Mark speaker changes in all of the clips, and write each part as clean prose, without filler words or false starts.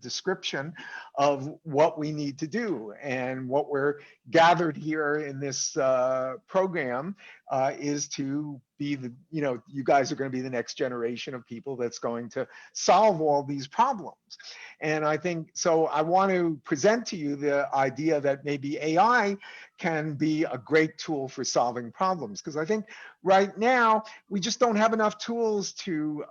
Speaker 1: description of what we need to do. And what we're gathered here in this program is to be the, you guys are going to be the next generation of people that's going to solve all these problems. And I think, so I want to present to you the idea that maybe AI can be a great tool for solving problems. Because I think right now, we just don't have enough tools to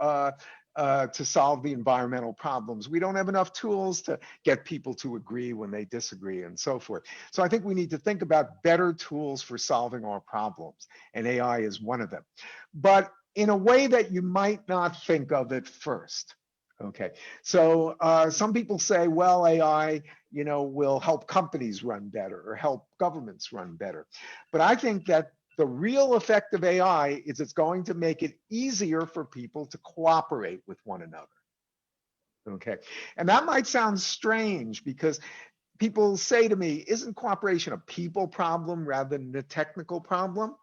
Speaker 1: solve the environmental problems. We don't have enough tools to get people to agree when they disagree and so forth. So I think we need to think about better tools for solving our problems, and AI is one of them. But in a way that you might not think of it first. Okay, so some people say, well, AI, will help companies run better or help governments run better. But I think that the real effect of AI is it's going to make it easier for people to cooperate with one another. Okay, and that might sound strange because people say to me, isn't cooperation a people problem rather than a technical problem?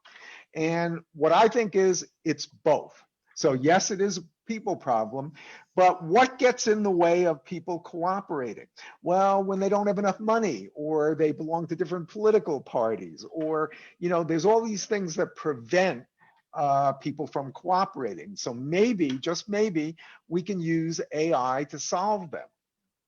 Speaker 1: And what I think is it's both. So yes, it is a people problem, but what gets in the way of people cooperating? Well, when they don't have enough money, or they belong to different political parties, or, there's all these things that prevent people from cooperating. So maybe, just maybe, we can use AI to solve them,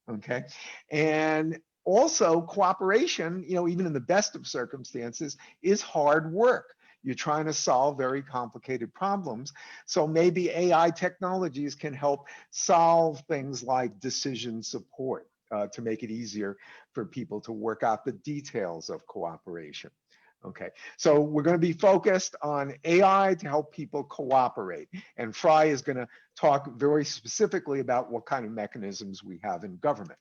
Speaker 1: okay? And also cooperation, even in the best of circumstances, is hard work. You're trying to solve very complicated problems. So maybe AI technologies can help solve things like decision support to make it easier for people to work out the details of cooperation. Okay, so we're going to be focused on AI to help people cooperate. And Fry is going to talk very specifically about what kind of mechanisms we have in government.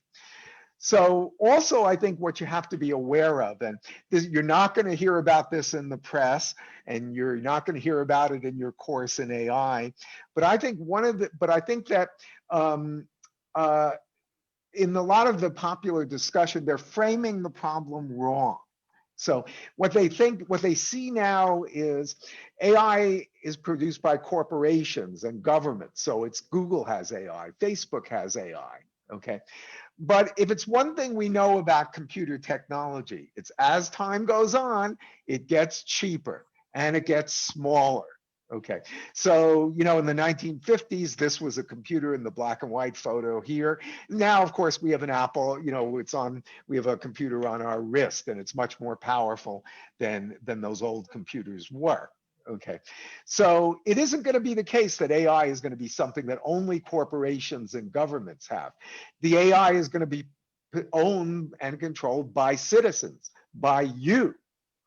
Speaker 1: So also, I think what you have to be aware of, and you're not going to hear about this in the press, and you're not going to hear about it in your course in AI, but I think that in a lot of the popular discussion, they're framing the problem wrong. So what they see now is AI is produced by corporations and governments. So it's Google has AI, Facebook has AI, okay? But if it's one thing we know about computer technology, it's as time goes on, it gets cheaper and it gets smaller. Okay, so, in the 1950s, this was a computer in the black and white photo here. Now, of course, we have an Apple, we have a computer on our wrist, and it's much more powerful than those old computers were. Okay, so it isn't going to be the case that AI is going to be something that only corporations and governments have. The AI is going to be owned and controlled by citizens, by you.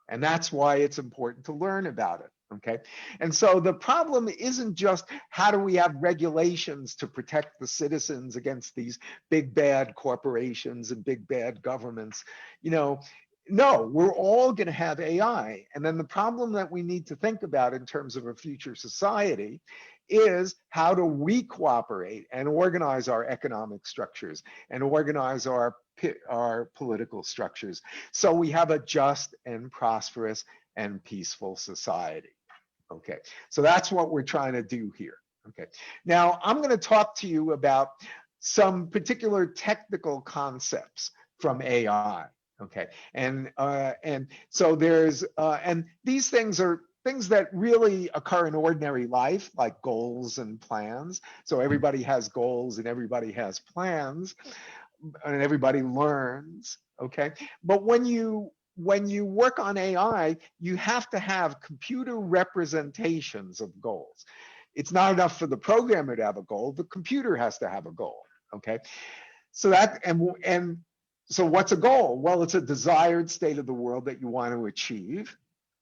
Speaker 1: And that's why it's important to learn about it. Okay, and so the problem isn't just how do we have regulations to protect the citizens against these big bad corporations and big bad governments. No, we're all going to have AI. And then the problem that we need to think about in terms of a future society is how do we cooperate and organize our economic structures and organize our political structures so we have a just and prosperous and peaceful society. Okay, so that's what we're trying to do here. Okay, now I'm going to talk to you about some particular technical concepts from AI. Okay, and so there's and these things are things that really occur in ordinary life, like goals and plans. So everybody has goals and everybody has plans, and everybody learns. Okay, but when you work on AI, you have to have computer representations of goals. It's not enough for the programmer to have a goal, the computer has to have a goal, okay? So that, and so what's a goal? Well, it's a desired state of the world that you want to achieve,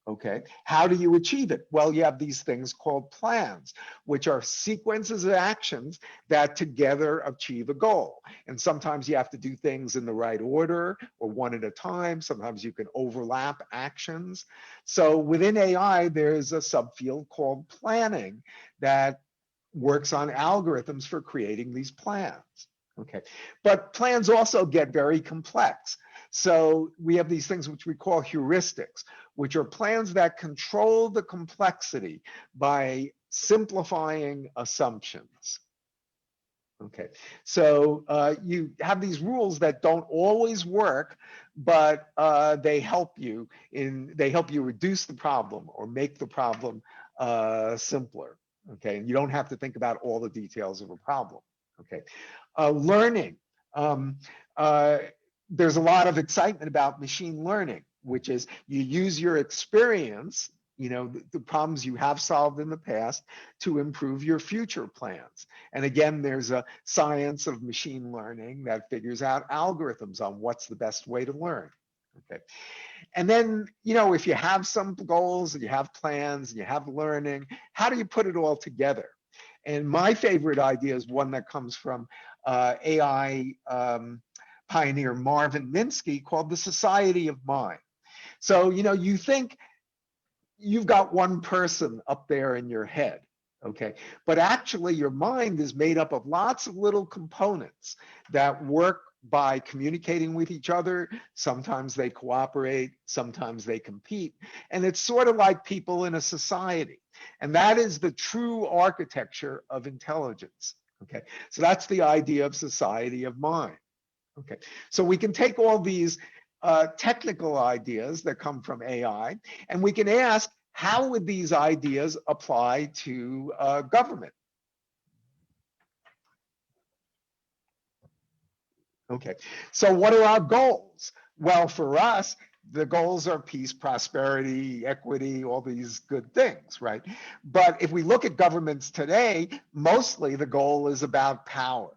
Speaker 1: okay? How do you achieve it? Well, you have these things called plans, which are sequences of actions that together achieve a goal. And sometimes you have to do things in the right order or one at a time. Sometimes you can overlap actions. So within AI, there's a subfield called planning that works on algorithms for creating these plans. Okay, but plans also get very complex. So we have these things which we call heuristics, which are plans that control the complexity by simplifying assumptions. Okay, so you have these rules that don't always work, but they help you reduce the problem or make the problem simpler. Okay, and you don't have to think about all the details of a problem. Okay, learning. Um, uh, there's a lot of excitement about machine learning, which is you use your experience, the problems you have solved in the past to improve your future plans. And again, there's a science of machine learning that figures out algorithms on what's the best way to learn. Okay. And then, if you have some goals and you have plans and you have learning, how do you put it all together? And my favorite idea is one that comes from AI pioneer Marvin Minsky, called the Society of Mind. So, you think you've got one person up there in your head, okay? But actually your mind is made up of lots of little components that work by communicating with each other. Sometimes they cooperate, sometimes they compete. And it's sort of like people in a society. And that is the true architecture of intelligence, okay? So that's the idea of society of mind. Okay, so we can take all these technical ideas that come from AI, and we can ask, how would these ideas apply to government? Okay, so what are our goals? Well, for us, the goals are peace, prosperity, equity, all these good things, right? But if we look at governments today, mostly the goal is about power.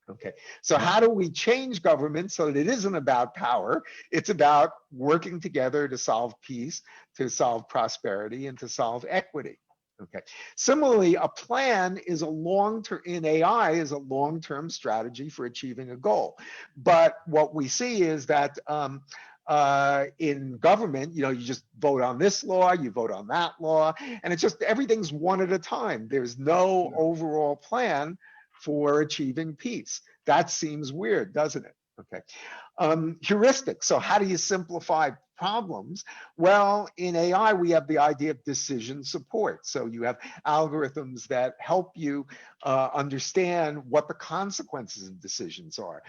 Speaker 1: Okay, so how do we change government so that it isn't about power? It's about working together to solve peace, to solve prosperity, and to solve equity. Okay. Similarly, a plan is a long-term, in AI, is a long-term strategy for achieving a goal. But what we see is that in government, you just vote on this law, you vote on that law, and it's just everything's one at a time. There's no overall plan for achieving peace. That seems weird, doesn't it? Okay. Heuristic. So how do you simplify problems? Well, in AI, we have the idea of decision support. So you have algorithms that help you understand what the consequences of decisions are,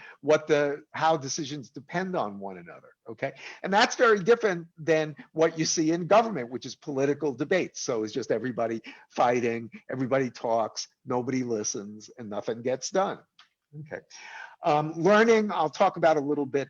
Speaker 1: how decisions depend on one another. Okay, and that's very different than what you see in government, which is political debates. So it's just everybody fighting, everybody talks, nobody listens, and nothing gets done. Okay. Learning, I'll talk about a little bit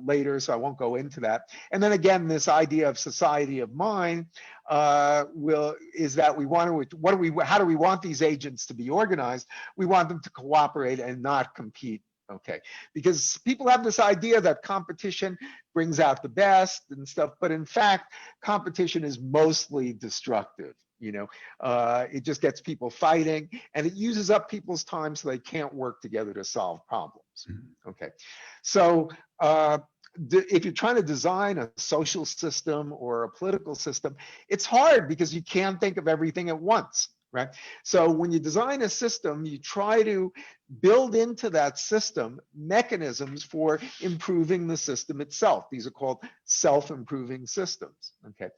Speaker 1: later, so I won't go into that. And then again, this idea of society of mind is that we want to, how do we want these agents to be organized? We want them to cooperate and not compete. Okay, because people have this idea that competition brings out the best and stuff, but in fact, competition is mostly destructive. It just gets people fighting, and it uses up people's time so they can't work together to solve problems. Okay, so if you're trying to design a social system or a political system, it's hard because you can't think of everything at once, right? So when you design a system, you try to build into that system mechanisms for improving the system itself. These are called self-improving systems, okay?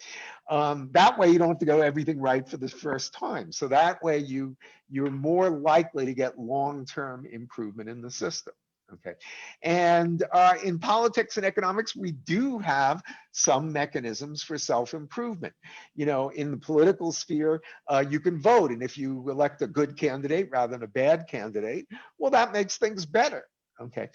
Speaker 1: That way you don't have to go everything right for the first time. So that way you're more likely to get long-term improvement in the system. Okay, and in politics and economics, we do have some mechanisms for self-improvement. In the political sphere, you can vote, and if you elect a good candidate rather than a bad candidate, well, that makes things better. Okay,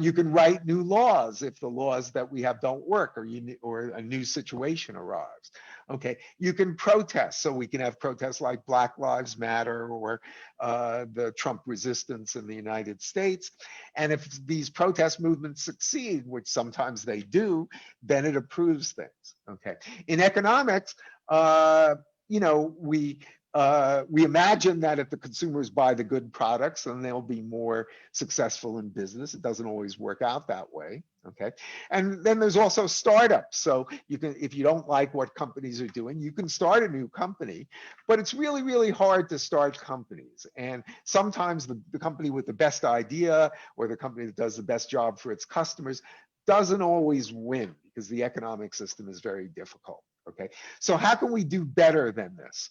Speaker 1: you can write new laws if the laws that we have don't work, or a new situation arrives. Okay, you can protest, so we can have protests like Black Lives Matter or the Trump resistance in the United States. And if these protest movements succeed, which sometimes they do, then it approves things. Okay, in economics, we imagine that if the consumers buy the good products, then they'll be more successful in business. It doesn't always work out that way. Okay, and then there's also startups. So if you don't like what companies are doing, you can start a new company, but it's really, really hard to start companies. And sometimes the company with the best idea or the company that does the best job for its customers doesn't always win because the economic system is very difficult. Okay, so how can we do better than this?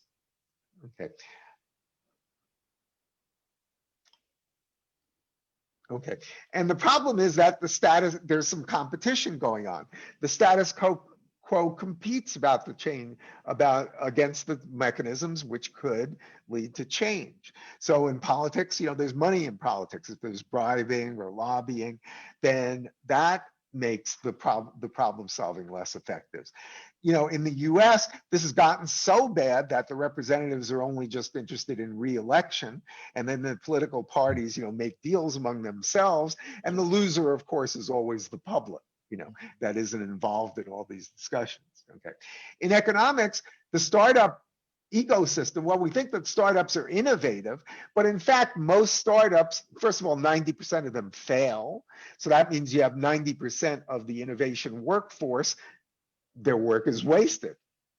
Speaker 1: Okay. Okay. And the problem is that there's some competition going on. The status quo competes about the change, against the mechanisms which could lead to change. So in politics, there's money in politics. If there's bribing or lobbying, then that makes the problem solving less effective. In the US, this has gotten so bad that the representatives are only just interested in re-election, and then the political parties, make deals among themselves, and the loser, of course, is always the public, that isn't involved in all these discussions, okay? In economics, the startup ecosystem, well, we think that startups are innovative, but in fact, most startups, first of all, 90% of them fail. So that means you have 90% of the innovation workforce, their work is wasted,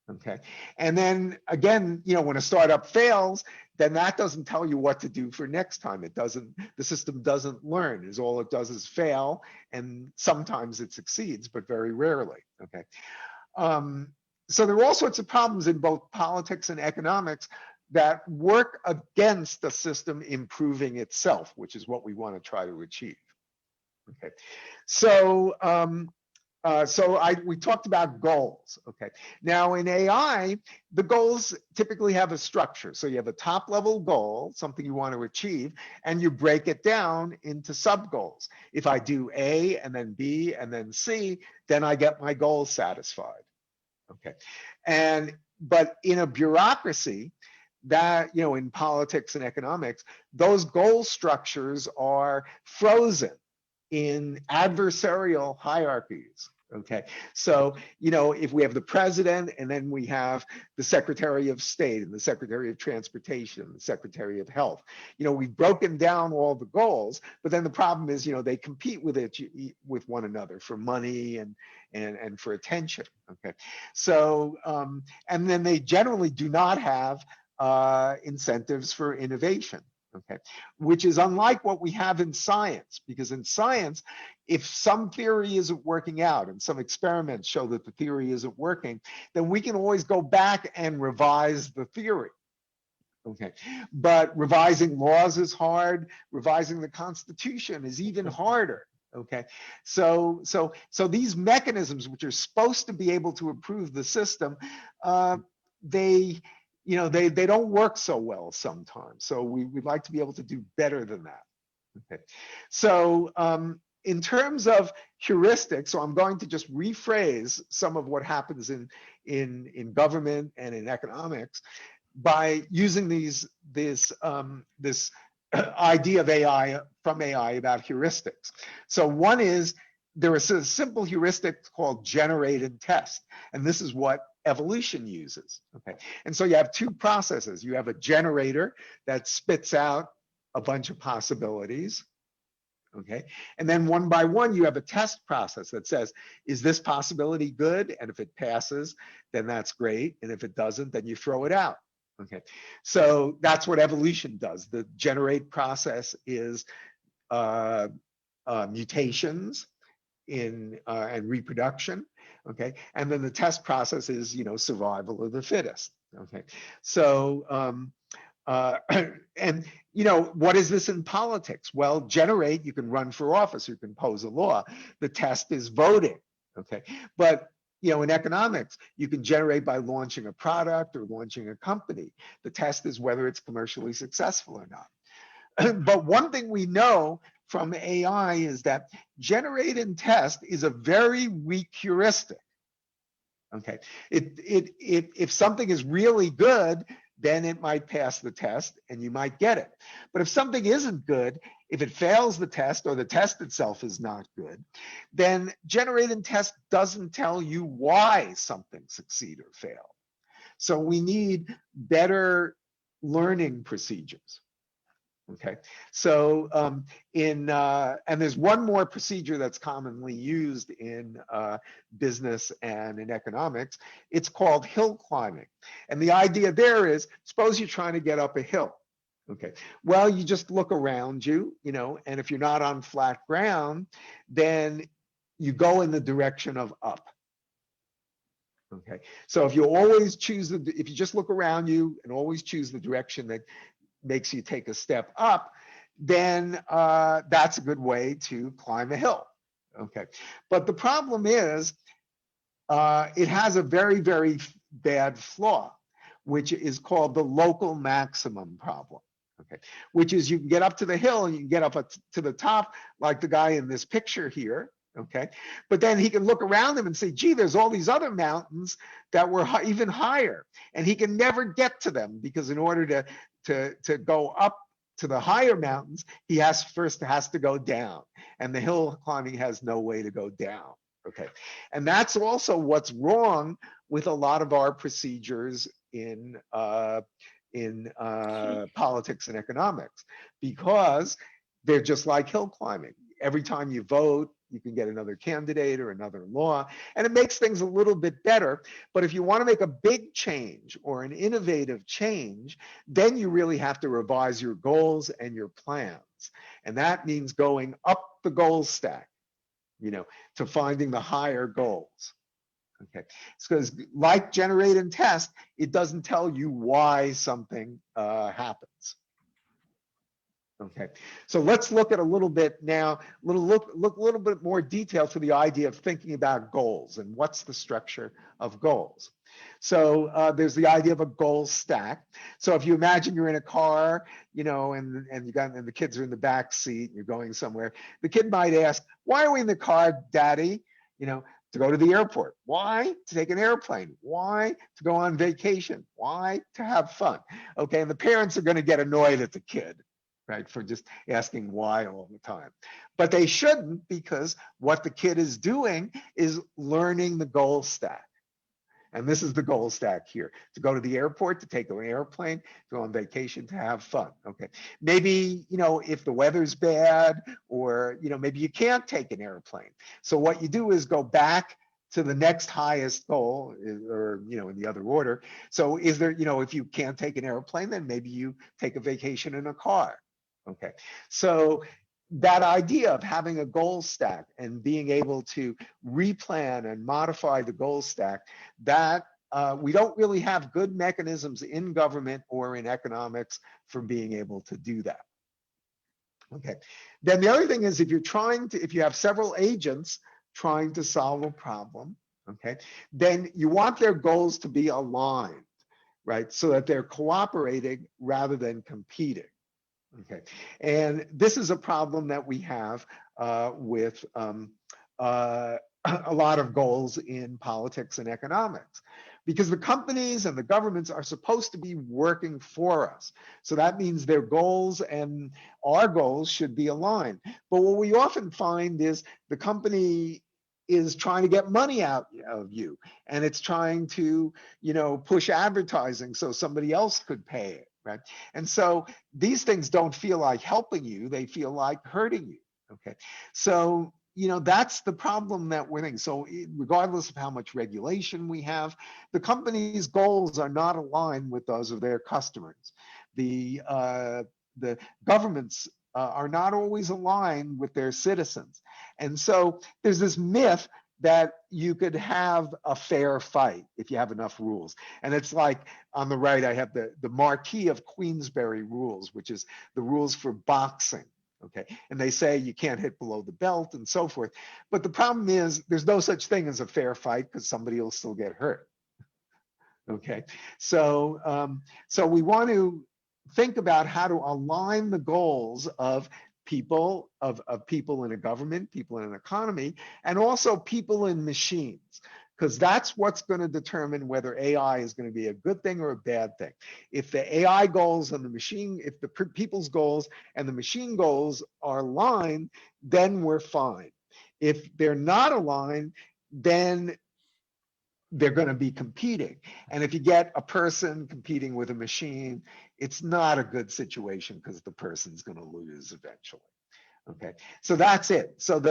Speaker 1: okay? And then again, when a startup fails, then that doesn't tell you what to do for next time. The system doesn't learn. All it does is fail, and sometimes it succeeds, but very rarely, okay? So there are all sorts of problems in both politics and economics that work against the system improving itself, which is what we want to try to achieve, okay? So, we talked about goals, okay? Now in AI, the goals typically have a structure. So you have a top level goal, something you want to achieve, and you break it down into sub goals. If I do A and then B and then C, then I get my goal satisfied, okay? But in a bureaucracy, that, in politics and economics, those goal structures are frozen in adversarial hierarchies, okay? So, if we have the president and then we have the Secretary of State and the Secretary of Transportation and the Secretary of Health, we've broken down all the goals, but then the problem is, they compete with one another for money and for attention, okay? So, and then they generally do not have incentives for innovation, okay, which is unlike what we have in science, because in science, if some theory isn't working out and some experiments show that the theory isn't working, then we can always go back and revise the theory, okay? But revising laws is hard. Revising the Constitution is even harder, okay? So these mechanisms, which are supposed to be able to improve the system, they don't work so well sometimes. So we'd like to be able to do better than that, okay? So in terms of heuristics, so I'm going to just rephrase some of what happens in government and in economics by using this idea of AI, from AI, about heuristics. So one is, there is a simple heuristic called generate and test, and this is what evolution uses, okay? And so you have two processes. You have a generator that spits out a bunch of possibilities, okay? And then one by one, you have a test process that says, is this possibility good? And if it passes, then that's great. And if it doesn't, then you throw it out, okay? So that's what evolution does. The generate process is mutations and reproduction, okay? And then the test process is, survival of the fittest, okay? So, and, what is this in politics? Well, generate, you can run for office, you can pose a law. The test is voting, okay? But, in economics, you can generate by launching a product or launching a company. The test is whether it's commercially successful or not. But one thing we know from AI is that generate and test is a very weak heuristic, okay? If something is really good, then it might pass the test and you might get it. But if something isn't good, if it fails the test or the test itself is not good, then generate and test doesn't tell you why something succeed or fail. So we need better learning procedures. Okay, so and there's one more procedure that's commonly used in business and in economics. It's called hill climbing. And the idea there is, suppose you're trying to get up a hill. Okay, well, you just look around you, and if you're not on flat ground, then you go in the direction of up. Okay, so if you just look around you and always choose the direction that makes you take a step up, then that's a good way to climb a hill. Okay, but the problem is it has a very, very bad flaw, which is called the local maximum problem. Okay, which is you can get up to the hill and you can get up to the top, like the guy in this picture here. Okay, but then he can look around him and say, gee, there's all these other mountains that were even higher, and he can never get to them because in order to go up to the higher mountains, he first has to go down, and the hill climbing has no way to go down. Okay, and that's also what's wrong with a lot of our procedures in politics and economics, because they're just like hill climbing. Every time you vote, you can get another candidate or another law, and it makes things a little bit better. But if you want to make a big change or an innovative change, then you really have to revise your goals and your plans. And that means going up the goal stack, to finding the higher goals. Okay, it's because like generate and test, it doesn't tell you why something happens. Okay, so let's look at a little bit now, look a little bit more detail to the idea of thinking about goals and what's the structure of goals. So there's the idea of a goal stack. So if you imagine you're in a car, and the kids are in the back seat and you're going somewhere, the kid might ask, why are we in the car, Daddy? To go to the airport. Why? To take an airplane. Why? To go on vacation. Why? To have fun. Okay, and the parents are going to get annoyed at the kid, right, for just asking why all the time. But they shouldn't, because what the kid is doing is learning the goal stack. And this is the goal stack here: to go to the airport, to take an airplane, to go on vacation, to have fun. Okay, maybe if the weather's bad, or maybe you can't take an airplane, so what you do is go back to the next highest goal, or in the other order. So is there, if you can't take an airplane, then maybe you take a vacation in a car. Okay, so that idea of having a goal stack and being able to replan and modify the goal stack, that we don't really have good mechanisms in government or in economics for being able to do that. Okay, then the other thing is, if you have several agents trying to solve a problem, okay, then you want their goals to be aligned, right, so that they're cooperating rather than competing. Okay, and this is a problem that we have with a lot of goals in politics and economics, because the companies and the governments are supposed to be working for us. So that means their goals and our goals should be aligned. But what we often find is the company is trying to get money out of you, and it's trying to, push advertising so somebody else could pay it. Right? And so these things don't feel like helping you, they feel like hurting you. Okay, so that's the problem that we're thinking. So regardless of how much regulation we have, the company's goals are not aligned with those of their customers. The governments are not always aligned with their citizens. And so there's this myth that you could have a fair fight if you have enough rules. And it's like on the right, I have the Marquis of Queensberry rules, which is the rules for boxing. Okay, and they say you can't hit below the belt and so forth. But the problem is there's no such thing as a fair fight, because somebody will still get hurt. Okay, so so we want to think about how to align the goals of people, of people in a government, people in an economy, and also people in machines, because that's what's going to determine whether AI is going to be a good thing or a bad thing. If the AI goals and the machine, if the people's goals and the machine goals are aligned, then we're fine. If they're not aligned, then they're going to be competing. And if you get a person competing with a machine, it's not a good situation, because the person's going to lose eventually. Okay, so that's it. So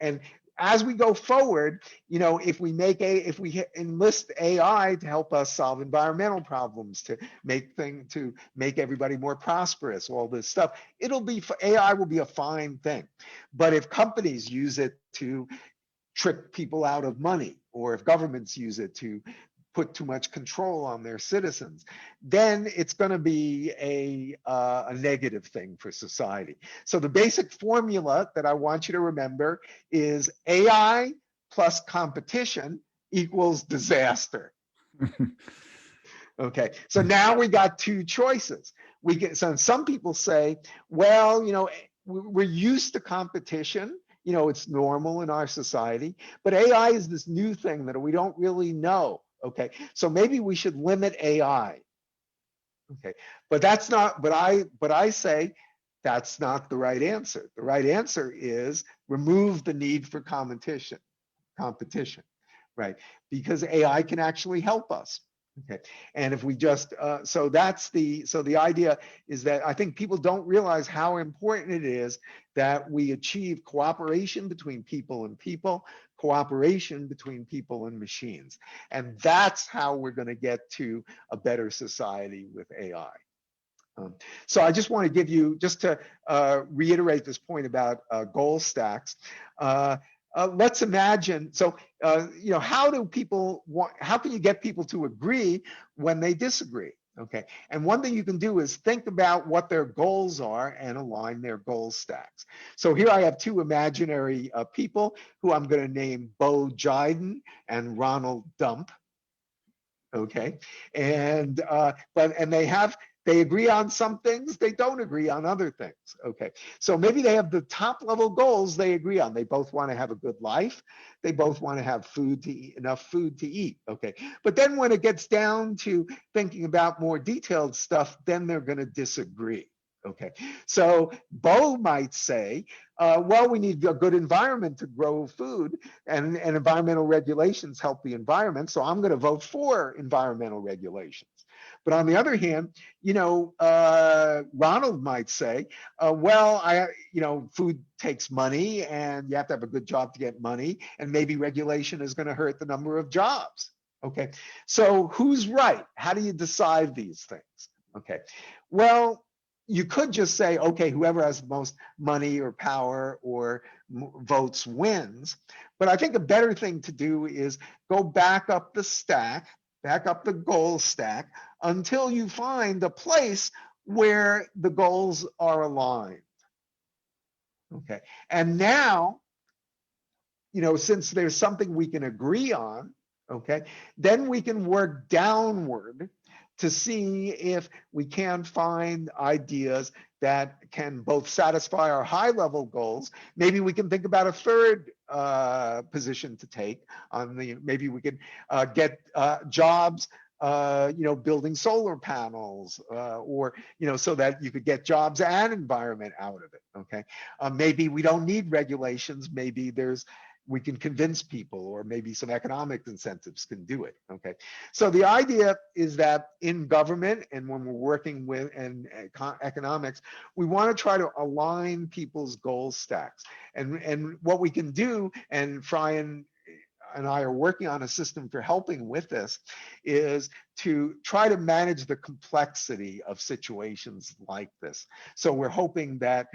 Speaker 1: and as we go forward, if we enlist AI to help us solve environmental problems, to make everybody more prosperous, all this stuff, AI will be a fine thing. But if companies use it to trick people out of money, or if governments use it to put too much control on their citizens, then it's going to be a negative thing for society. So the basic formula that I want you to remember is AI plus competition equals disaster. Okay, so now we got two choices. So some people say, well, we're used to competition. It's normal in our society, but AI is this new thing that we don't really know. Okay, so maybe we should limit AI. Okay, but that's not. But I say that's not the right answer. The right answer is remove the need for competition, right? Because AI can actually help us. Okay, and if we just so the idea is that I think people don't realize how important it is that we achieve cooperation between people and people, cooperation between people and machines, and that's how we're going to get to a better society with AI. So I just want to give you, just to reiterate this point about goal stacks. Let's imagine, so, how can you get people to agree when they disagree? Okay, and one thing you can do is think about what their goals are and align their goal stacks. So here I have two imaginary people who I'm going to name Bo Jiden and Ronald Dump. Okay, and they agree on some things, they don't agree on other things. Okay, so maybe they have the top level goals they agree on. They both want to have a good life, they both want to have food to eat, enough food to eat. Okay, but then when it gets down to thinking about more detailed stuff, then they're going to disagree. Okay, so Bo might say, well, we need a good environment to grow food, and environmental regulations help the environment, so I'm going to vote for environmental regulations. But on the other hand, Ronald might say, well, food takes money, and you have to have a good job to get money, and maybe regulation is going to hurt the number of jobs. Okay, so who's right? How do you decide these things? Okay, well, you could just say, okay, whoever has the most money or power or votes wins. But I think a better thing to do is go back up the stack, back up the goal stack, until you find a place where the goals are aligned. Okay, and now, since there's something we can agree on, okay, then we can work downward to see if we can find ideas that can both satisfy our high level goals. Maybe we can think about a third position to take on maybe we could get jobs, building solar panels, or, so that you could get jobs and environment out of it. Okay. Maybe we don't need regulations. Maybe we can convince people, or maybe some economic incentives can do it. Okay, so the idea is that in government and when we're working with economics, we want to try to align people's goal stacks. And what we can do, and Brian and I are working on a system for helping with this, is to try to manage the complexity of situations like this. So we're hoping that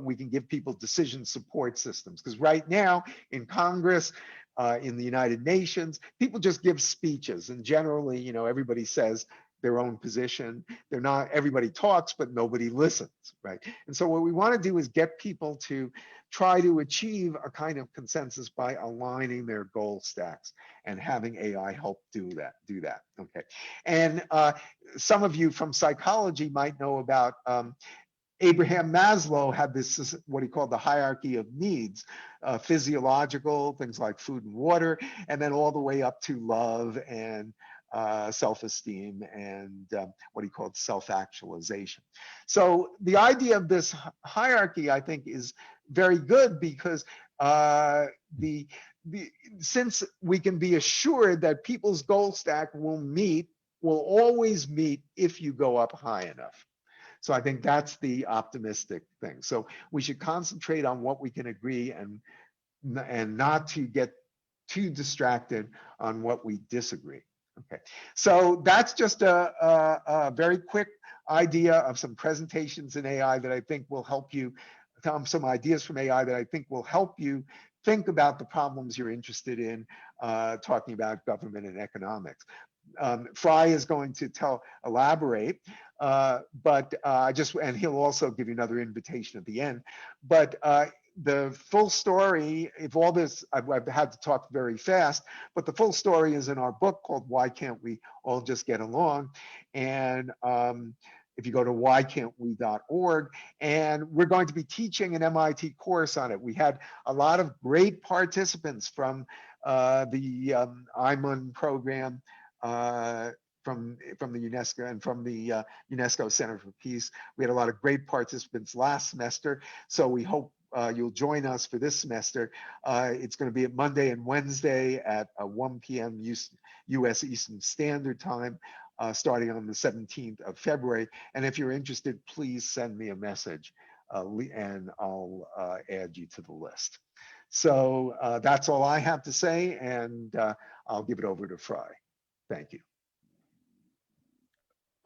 Speaker 1: we can give people decision support systems, because right now in Congress, in the United Nations, people just give speeches, and generally, everybody says their own position. Everybody talks, but nobody listens, right? And so what we want to do is get people to try to achieve a kind of consensus by aligning their goal stacks and having AI help do that. Okay, and some of you from psychology might know about Abraham Maslow had this, what he called the hierarchy of needs, physiological, things like food and water, and then all the way up to love and self-esteem and what he called self-actualization. So the idea of this hierarchy, I think, is very good, because since we can be assured that people's goal stack will always meet if you go up high enough. So I think that's the optimistic thing. So we should concentrate on what we can agree, and not to get too distracted on what we disagree. Okay, so that's just a very quick idea of some presentations in AI that I think will help you some ideas from AI that I think will help you think about the problems you're interested in, talking about government and economics. Fry is going to elaborate, and he'll also give you another invitation at the end. But the full story, if all this, I've had to talk very fast, but the full story is in our book called Why Can't We All Just Get Along? And if you go to whycan'twe.org, and we're going to be teaching an MIT course on it. We had a lot of great participants from the IMUN program, from the UNESCO and from the UNESCO Center for Peace. We had a lot of great participants last semester, so we hope you'll join us for this semester. It's going to be at Monday and Wednesday at 1 p.m. U.S. Eastern Standard Time, starting on the 17th of February. And if you're interested, please send me a message, and I'll add you to the list. So that's all I have to say, and I'll give it over to Fry. Thank you.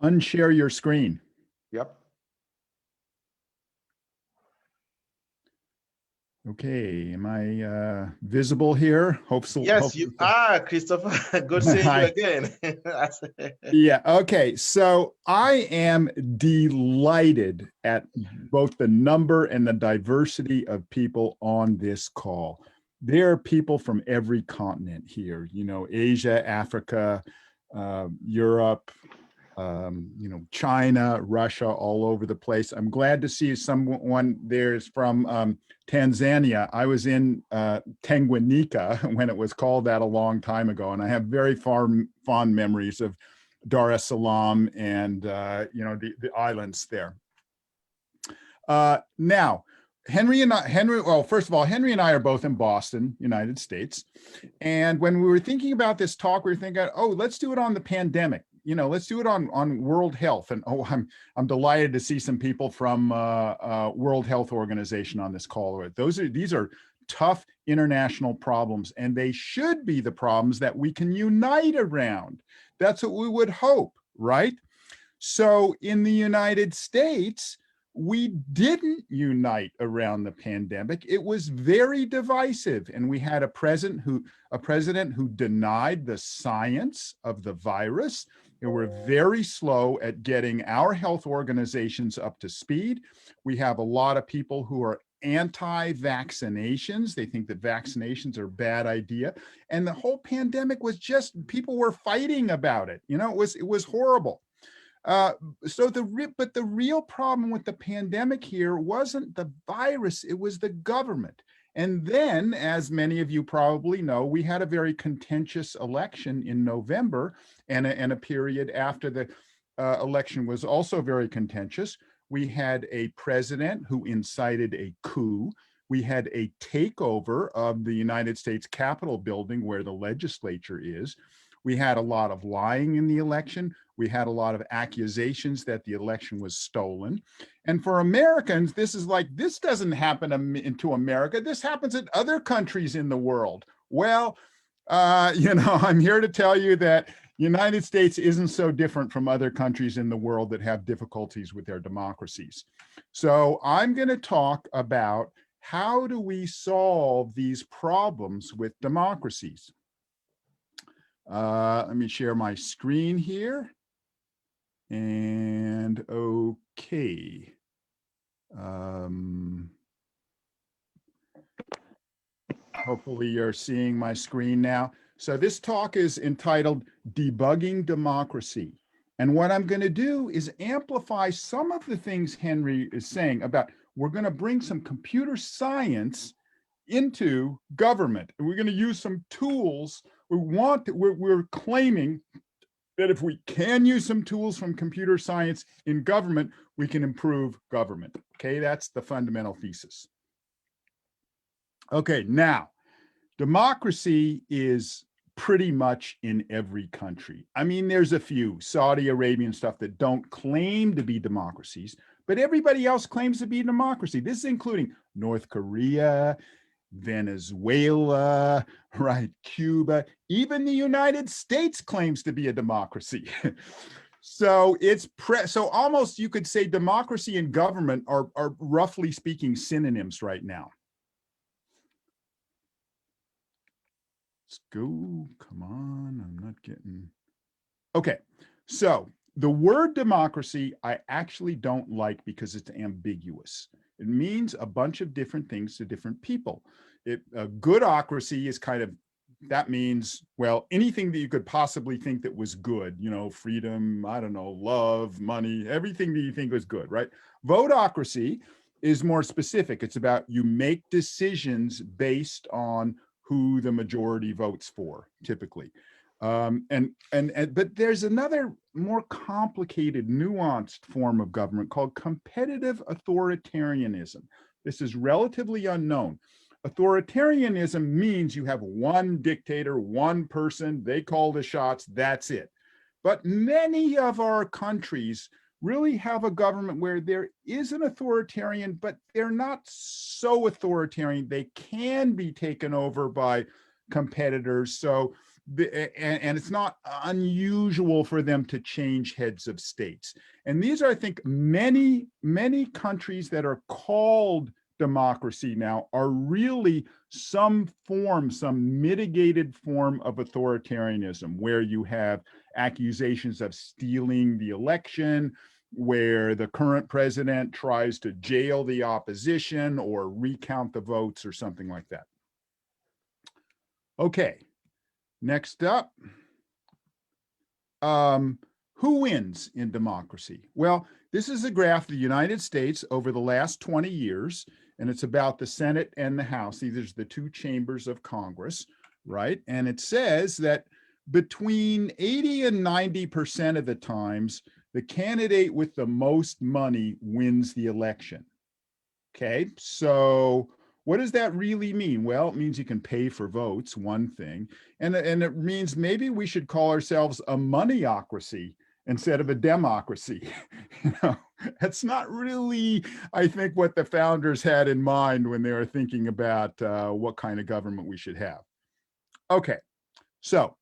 Speaker 2: Unshare your screen.
Speaker 1: Yep.
Speaker 2: Okay, am I visible here? Hopefully.
Speaker 3: Yes, you are, Christopher. Good seeing you again.
Speaker 2: Yeah, okay. So I am delighted at both the number and the diversity of people on this call. There are people from every continent here, you know, Asia, Africa, Europe, you know, China, Russia, all over the place. I'm glad to see someone there's from Tanzania. I was in Tanganyika when it was called that a long time ago, and I have very fond memories of Dar es Salaam and you know, the islands there. Now, well, first of all, Henry and I are both in Boston, United States. And when we were thinking about this talk, we were thinking, oh, let's do it on the pandemic. You know, let's do it on World Health. And oh, I'm delighted to see some people from World Health Organization on this call. These are tough international problems, and they should be the problems that we can unite around. That's what we would hope, right? So in the United States, we didn't unite around the pandemic. It was very divisive, and we had a president who denied the science of the virus. And we're very slow at getting our health organizations up to speed. We have a lot of people who are anti-vaccinations. They think that vaccinations are a bad idea. And the whole pandemic was just, people were fighting about it. You know, it was horrible. But the real problem with the pandemic here wasn't the virus, it was the government. And then, as many of you probably know, we had a very contentious election in November, and a period after the election was also very contentious. We had a president who incited a coup. We had a takeover of the United States Capitol building where the legislature is. We had a lot of lying in the election. We had a lot of accusations that the election was stolen. And for Americans, this doesn't happen to America. This happens in other countries in the world. Well, you know, I'm here to tell you that United States isn't so different from other countries in the world that have difficulties with their democracies. So I'm going to talk about how do we solve these problems with democracies. Let me share my screen here. And okay. Hopefully you're seeing my screen now. So this talk is entitled Debugging Democracy. And what I'm going to do is amplify some of the things Henry is saying about, we're going to bring some computer science into government. And we're going to use some tools. We're claiming that if we can use some tools from computer science in government, we can improve government. Okay, that's the fundamental thesis. Okay, now, democracy is pretty much in every country. I mean, there's a few Saudi Arabian stuff that don't claim to be democracies, but everybody else claims to be a democracy. This is including North Korea, Venezuela, right, Cuba, even the United States claims to be a democracy. So it's so almost you could say democracy and government are roughly speaking synonyms right now. Let's go. Come on. I'm not getting. Okay. So the word democracy, I actually don't like because it's ambiguous. It means a bunch of different things to different people. A goodocracy is kind of, that means, well, anything that you could possibly think that was good, you know, freedom, I don't know, love, money, everything that you think was good, right? Votocracy is more specific. It's about you make decisions based on who the majority votes for, typically. But there's another more complicated, nuanced form of government called competitive authoritarianism. This is relatively unknown. Authoritarianism means you have one dictator, one person, they call the shots, that's it. But many of our countries really have a government where there is an authoritarian, but they're not so authoritarian. They can be taken over by competitors. So, and it's not unusual for them to change heads of states. And these are, I think, many countries that are called democracy now are really some mitigated form of authoritarianism, where you have accusations of stealing the election, where the current president tries to jail the opposition or recount the votes or something like that. Okay, next up. Who wins in democracy? Well, this is a graph of the United States over the last 20 years, and it's about the Senate and the House. These are the two chambers of Congress, right? And it says that between 80 and 90% of the times, the candidate with the most money wins the election. Okay, so what does that really mean? Well, it means you can pay for votes, one thing. And it means maybe we should call ourselves a moneyocracy instead of a democracy. You know, that's not really, I think, what the founders had in mind when they were thinking about what kind of government we should have. Okay, so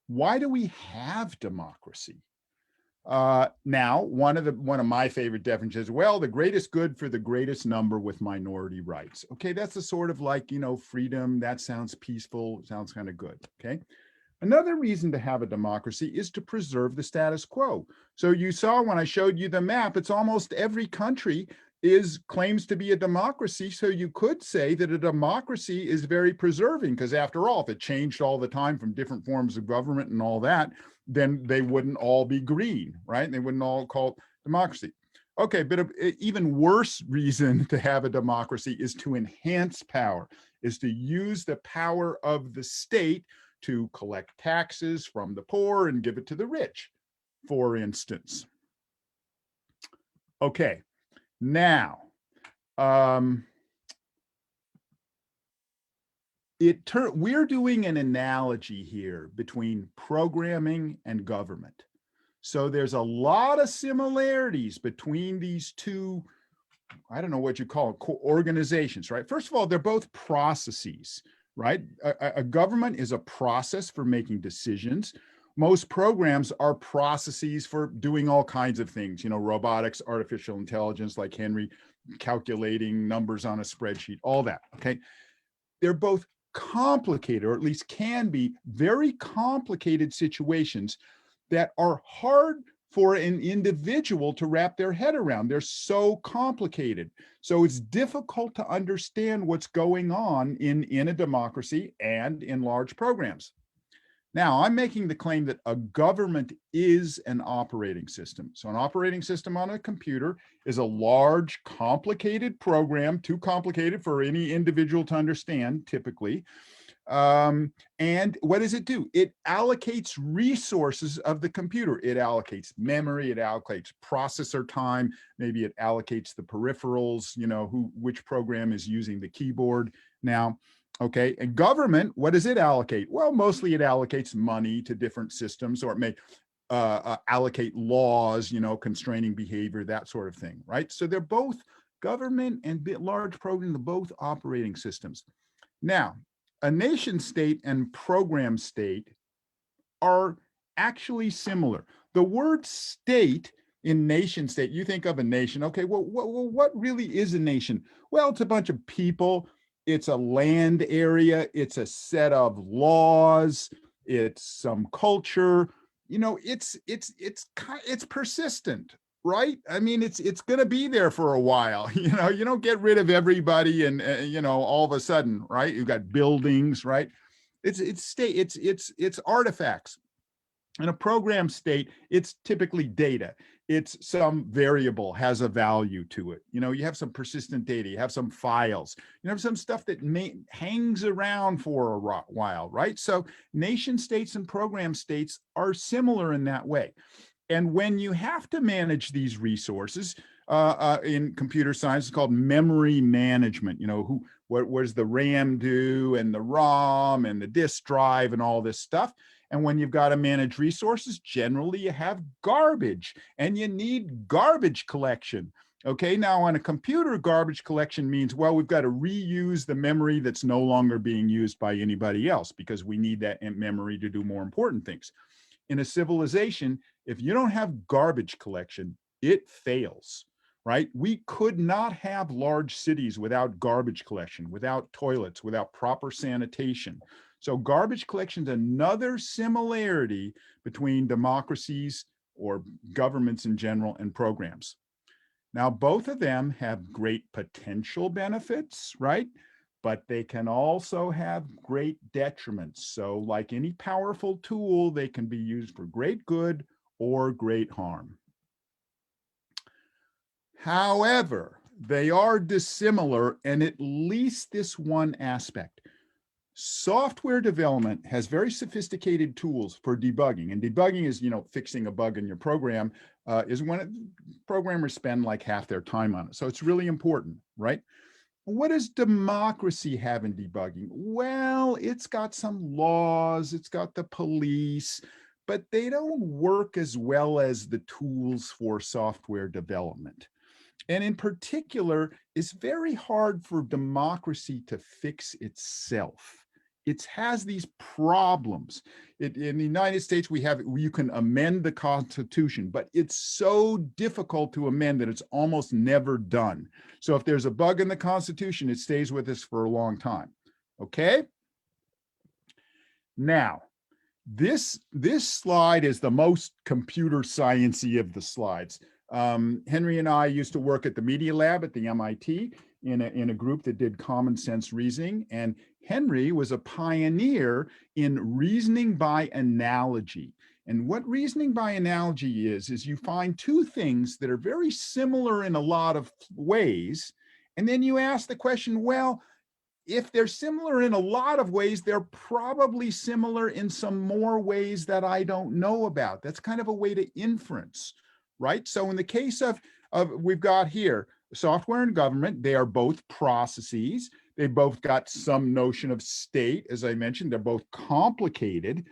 Speaker 2: why do we have democracy? Now, one of my favorite definitions is, well, the greatest good for the greatest number with minority rights. Okay, that's a sort of like, you know, freedom. That sounds peaceful. Sounds kind of good. Okay. Another reason to have a democracy is to preserve the status quo. So you saw when I showed you the map, it's almost every country claims to be a democracy. So you could say that a democracy is very preserving, because after all, if it changed all the time from different forms of government and all that, then they wouldn't all be green, right? They wouldn't all call it democracy. Okay, but an even worse reason to have a democracy is to enhance power, is to use the power of the state to collect taxes from the poor and give it to the rich, for instance. Okay, now, we're doing an analogy here between programming and government. So there's a lot of similarities between these two, I don't know what you call it, organizations, right? First of all, they're both processes, right? A government is a process for making decisions. Most programs are processes for doing all kinds of things, you know, robotics, artificial intelligence, like Henry, calculating numbers on a spreadsheet, all that, okay? They're both complicated, or at least can be very complicated situations that are hard for an individual to wrap their head around. They're so complicated. So it's difficult to understand what's going on in a democracy and in large programs. Now, I'm making the claim that a government is an operating system. So an operating system on a computer is a large, complicated program, too complicated for any individual to understand, typically. And what does it do? It allocates resources of the computer. It allocates memory, it allocates processor time, maybe it allocates the peripherals, you know, which program is using the keyboard now. Okay, and government, what does it allocate? Well, mostly it allocates money to different systems, or it may allocate laws, you know, constraining behavior, that sort of thing, right? So they're both government and large programs, both operating systems. Now, a nation state and program state are actually similar. The word state in nation state, you think of a nation. Okay, well, what really is a nation? Well, it's a bunch of people. It's a land area. It's a set of laws. It's some culture. You know, it's persistent, right? I mean, it's going to be there for a while. You know, you don't get rid of everybody and you know, all of a sudden, right? You've got buildings, right? It's artifacts. In a program state, it's typically data. It's some variable has a value to it. You know, you have some persistent data, you have some files, you have some stuff that hangs around for a while, right? So nation states and program states are similar in that way. And when you have to manage these resources, in computer science, it's called memory management. You know, what does the RAM do, and the ROM, and the disk drive, and all this stuff. And when you've got to manage resources, generally you have garbage, and you need garbage collection. Okay, now on a computer, garbage collection means, well, we've got to reuse the memory that's no longer being used by anybody else because we need that memory to do more important things. In a civilization, if you don't have garbage collection, it fails, right? We could not have large cities without garbage collection, without toilets, without proper sanitation. So garbage collection is another similarity between democracies or governments in general and programs. Now, both of them have great potential benefits, right? But they can also have great detriments. So like any powerful tool, they can be used for great good or great harm. However, they are dissimilar in at least this one aspect. Software development has very sophisticated tools for debugging, and debugging is, you know, fixing a bug in your program, is when programmers spend like half their time on it. So it's really important, right? What does democracy have in debugging? Well, it's got some laws, it's got the police, but they don't work as well as the tools for software development. And in particular, it's very hard for democracy to fix itself. It has these problems. In the United States, you can amend the Constitution, but it's so difficult to amend that it's almost never done. So if there's a bug in the Constitution, it stays with us for a long time. Okay? Now, this slide is the most computer science-y of the slides. Henry and I used to work at the Media Lab at the MIT in a group that did common sense reasoning. And Henry was a pioneer in reasoning by analogy. And what reasoning by analogy is you find two things that are very similar in a lot of ways. And then you ask the question, well, if they're similar in a lot of ways, they're probably similar in some more ways that I don't know about. That's kind of a way to inference, right? So in the case of we've got here, software and government, they are both processes. They both got some notion of state. As I mentioned, they're both complicated.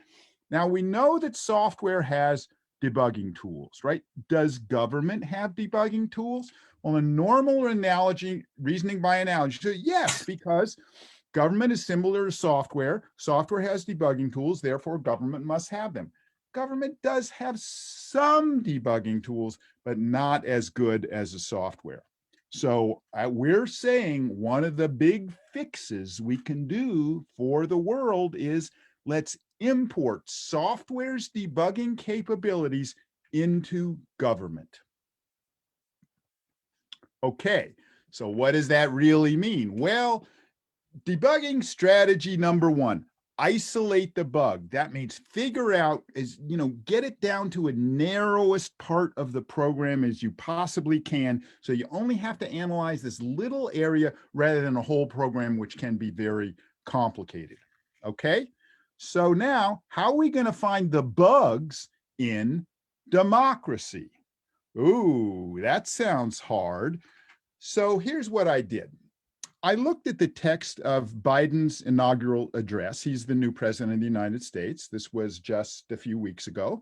Speaker 2: Now we know that software has debugging tools, right? Does government have debugging tools? Well, a normal analogy, reasoning by analogy, so yes, because government is similar to software. Software has debugging tools, therefore government must have them. Government does have some debugging tools, but not as good as the software. So we're saying one of the big fixes we can do for the world is let's import software's debugging capabilities into government. Okay, so what does that really mean? Well, debugging strategy number one, isolate the bug. That means figure out, get it down to a narrowest part of the program as you possibly can. So you only have to analyze this little area rather than a whole program, which can be very complicated. Okay, so now how are we going to find the bugs in democracy? Ooh, that sounds hard. So here's what I did. I looked at the text of Biden's inaugural address. He's the new president of the United States. This was just a few weeks ago.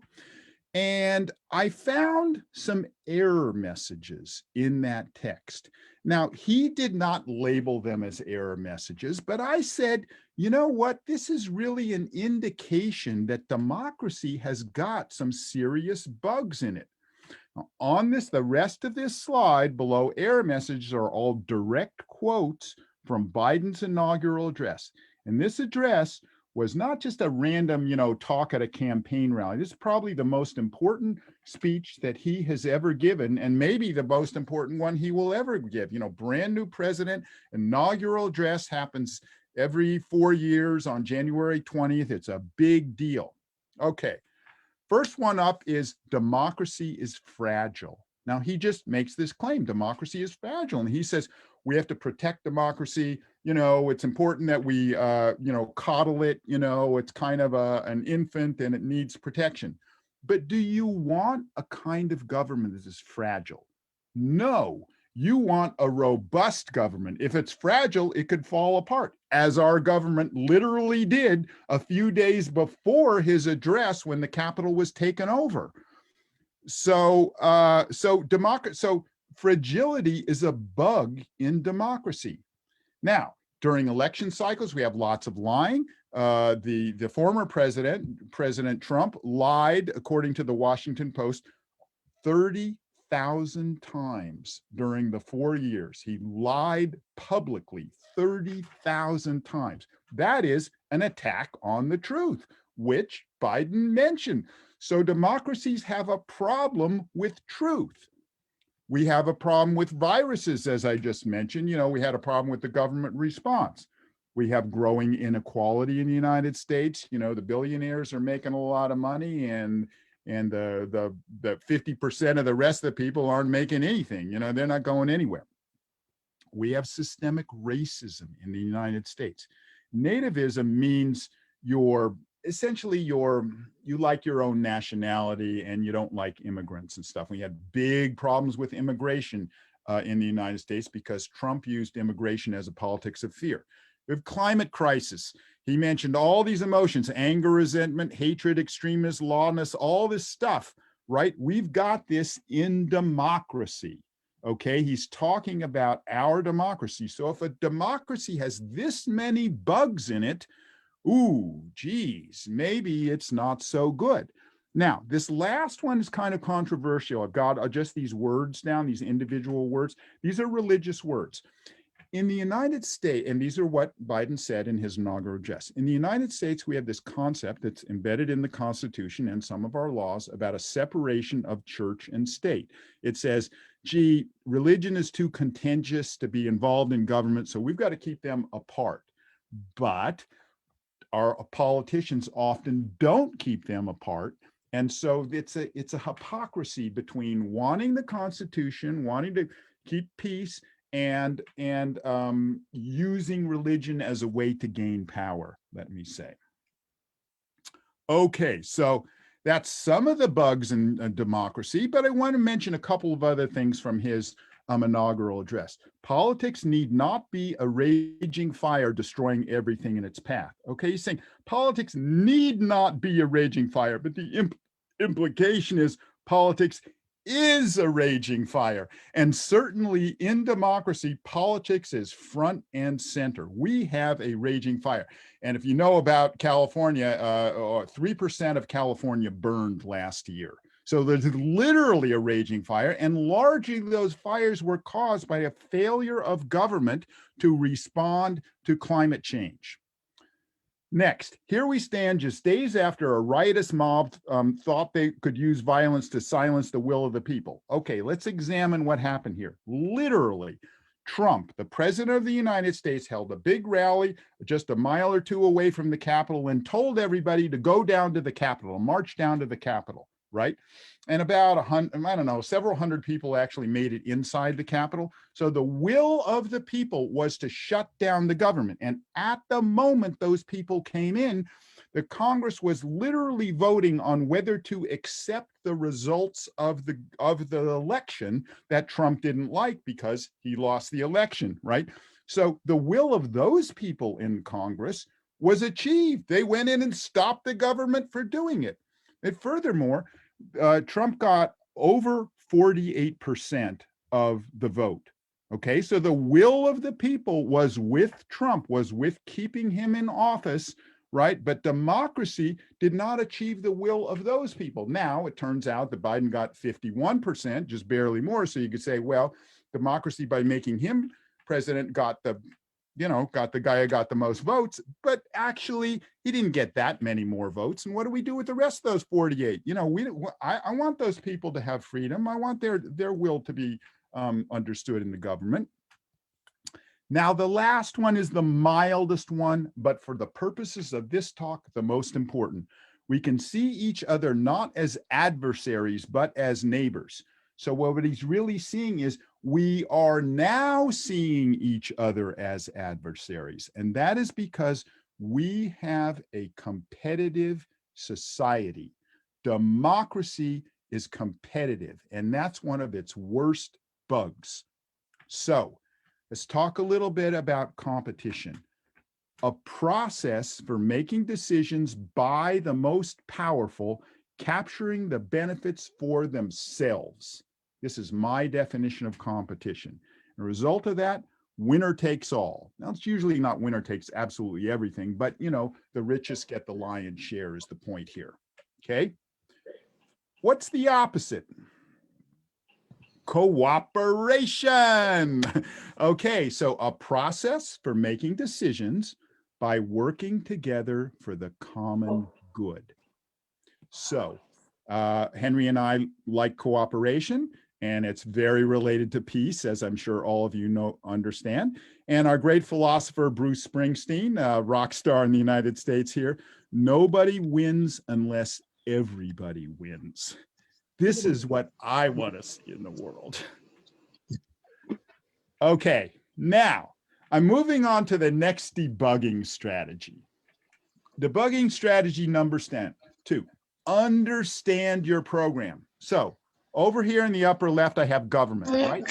Speaker 2: And I found some error messages in that text. Now, he did not label them as error messages, but I said, you know what? This is really an indication that democracy has got some serious bugs in it. Now, on this, the rest of this slide below error messages are all direct quotes from Biden's inaugural address. And this address was not just a random, talk at a campaign rally. This is probably the most important speech that he has ever given, and maybe the most important one he will ever give. Brand new president, inaugural address happens every 4 years on January 20th. It's a big deal. Okay, first one up is democracy is fragile. Now, he just makes this claim, democracy is fragile. And he says, we have to protect democracy. It's important that we, coddle it. It's kind of an infant and it needs protection. But do you want a kind of government that is fragile? No, you want a robust government. If it's fragile, it could fall apart, as our government literally did a few days before his address when the Capitol was taken over. So fragility is a bug in democracy. Now, during election cycles, we have lots of lying. The former President Trump, lied, according to the Washington Post, 30,000 times during the 4 years. He lied publicly 30,000 times. That is an attack on the truth, which Biden mentioned. So democracies have a problem with truth. We have a problem with viruses, as I just mentioned. We had a problem with the government response. We have growing inequality in the United States. The billionaires are making a lot of money, and the 50% of the rest of the people aren't making anything. They're not going anywhere. We have systemic racism in the United States. Nativism means essentially you like your own nationality and you don't like immigrants and stuff. We had big problems with immigration in the United States because Trump used immigration as a politics of fear. We have climate crisis. He mentioned all these emotions: anger, resentment, hatred, extremism, lawlessness, all this stuff, right? We've got this in democracy. Okay, he's talking about our democracy. So if a democracy has this many bugs in it, ooh, geez, maybe it's not so good. Now, this last one is kind of controversial. I've got just these words down, these individual words. These are religious words. In the United States, and these are what Biden said in his inaugural address, in the United States, we have this concept that's embedded in the Constitution and some of our laws about a separation of church and state. It says, gee, religion is too contentious to be involved in government, so we've got to keep them apart. But our politicians often don't keep them apart. And so it's a hypocrisy between wanting the Constitution, wanting to keep peace, and using religion as a way to gain power, let me say. Okay, so that's some of the bugs in democracy, but I want to mention a couple of other things from his inaugural address. Politics need not be a raging fire destroying everything in its path. Okay, he's saying politics need not be a raging fire, but the implication is politics is a raging fire. And certainly in democracy, politics is front and center. We have a raging fire. And if you know about California, 3% of California burned last year. So there's literally a raging fire, and largely those fires were caused by a failure of government to respond to climate change. Next, here we stand just days after a riotous mob thought they could use violence to silence the will of the people. Okay, let's examine what happened here. Literally, Trump, the president of the United States, held a big rally just a mile or two away from the Capitol and told everybody to go down to the Capitol, march down to the Capitol, right? And about several hundred people actually made it inside the Capitol. So the will of the people was to shut down the government. And at the moment those people came in, the Congress was literally voting on whether to accept the results of the election that Trump didn't like because he lost the election, right? So the will of those people in Congress was achieved. They went in and stopped the government for doing it. And furthermore, Trump got over 48% of the vote. Okay, so the will of the people was with Trump, was with keeping him in office, right? But democracy did not achieve the will of those people. Now it turns out that Biden got 51%, just barely more. So you could say, well, democracy by making him president got the guy who got the most votes, but actually he didn't get that many more votes. And what do we do with the rest of those 48? I want those people to have freedom. I want their will to be understood in the government. Now, the last one is the mildest one, but for the purposes of this talk, the most important. We can see each other not as adversaries, but as neighbors. So what he's really seeing is we are now seeing each other as adversaries. And that is because we have a competitive society. Democracy is competitive, and that's one of its worst bugs. So let's talk a little bit about competition. A process for making decisions by the most powerful, capturing the benefits for themselves. This is my definition of competition. The result of that, winner takes all. Now, it's usually not winner takes absolutely everything, but the richest get the lion's share is the point here. Okay. What's the opposite? Cooperation. Okay, so a process for making decisions by working together for the common good. So Henry and I like cooperation, and it's very related to peace, as I'm sure all of you understand. And our great philosopher, Bruce Springsteen, rock star in the United States here, nobody wins unless everybody wins. This is what I want to see in the world. Okay, now I'm moving on to the next debugging strategy. Debugging strategy number 2, understand your program. So over here in the upper left, I have government, right?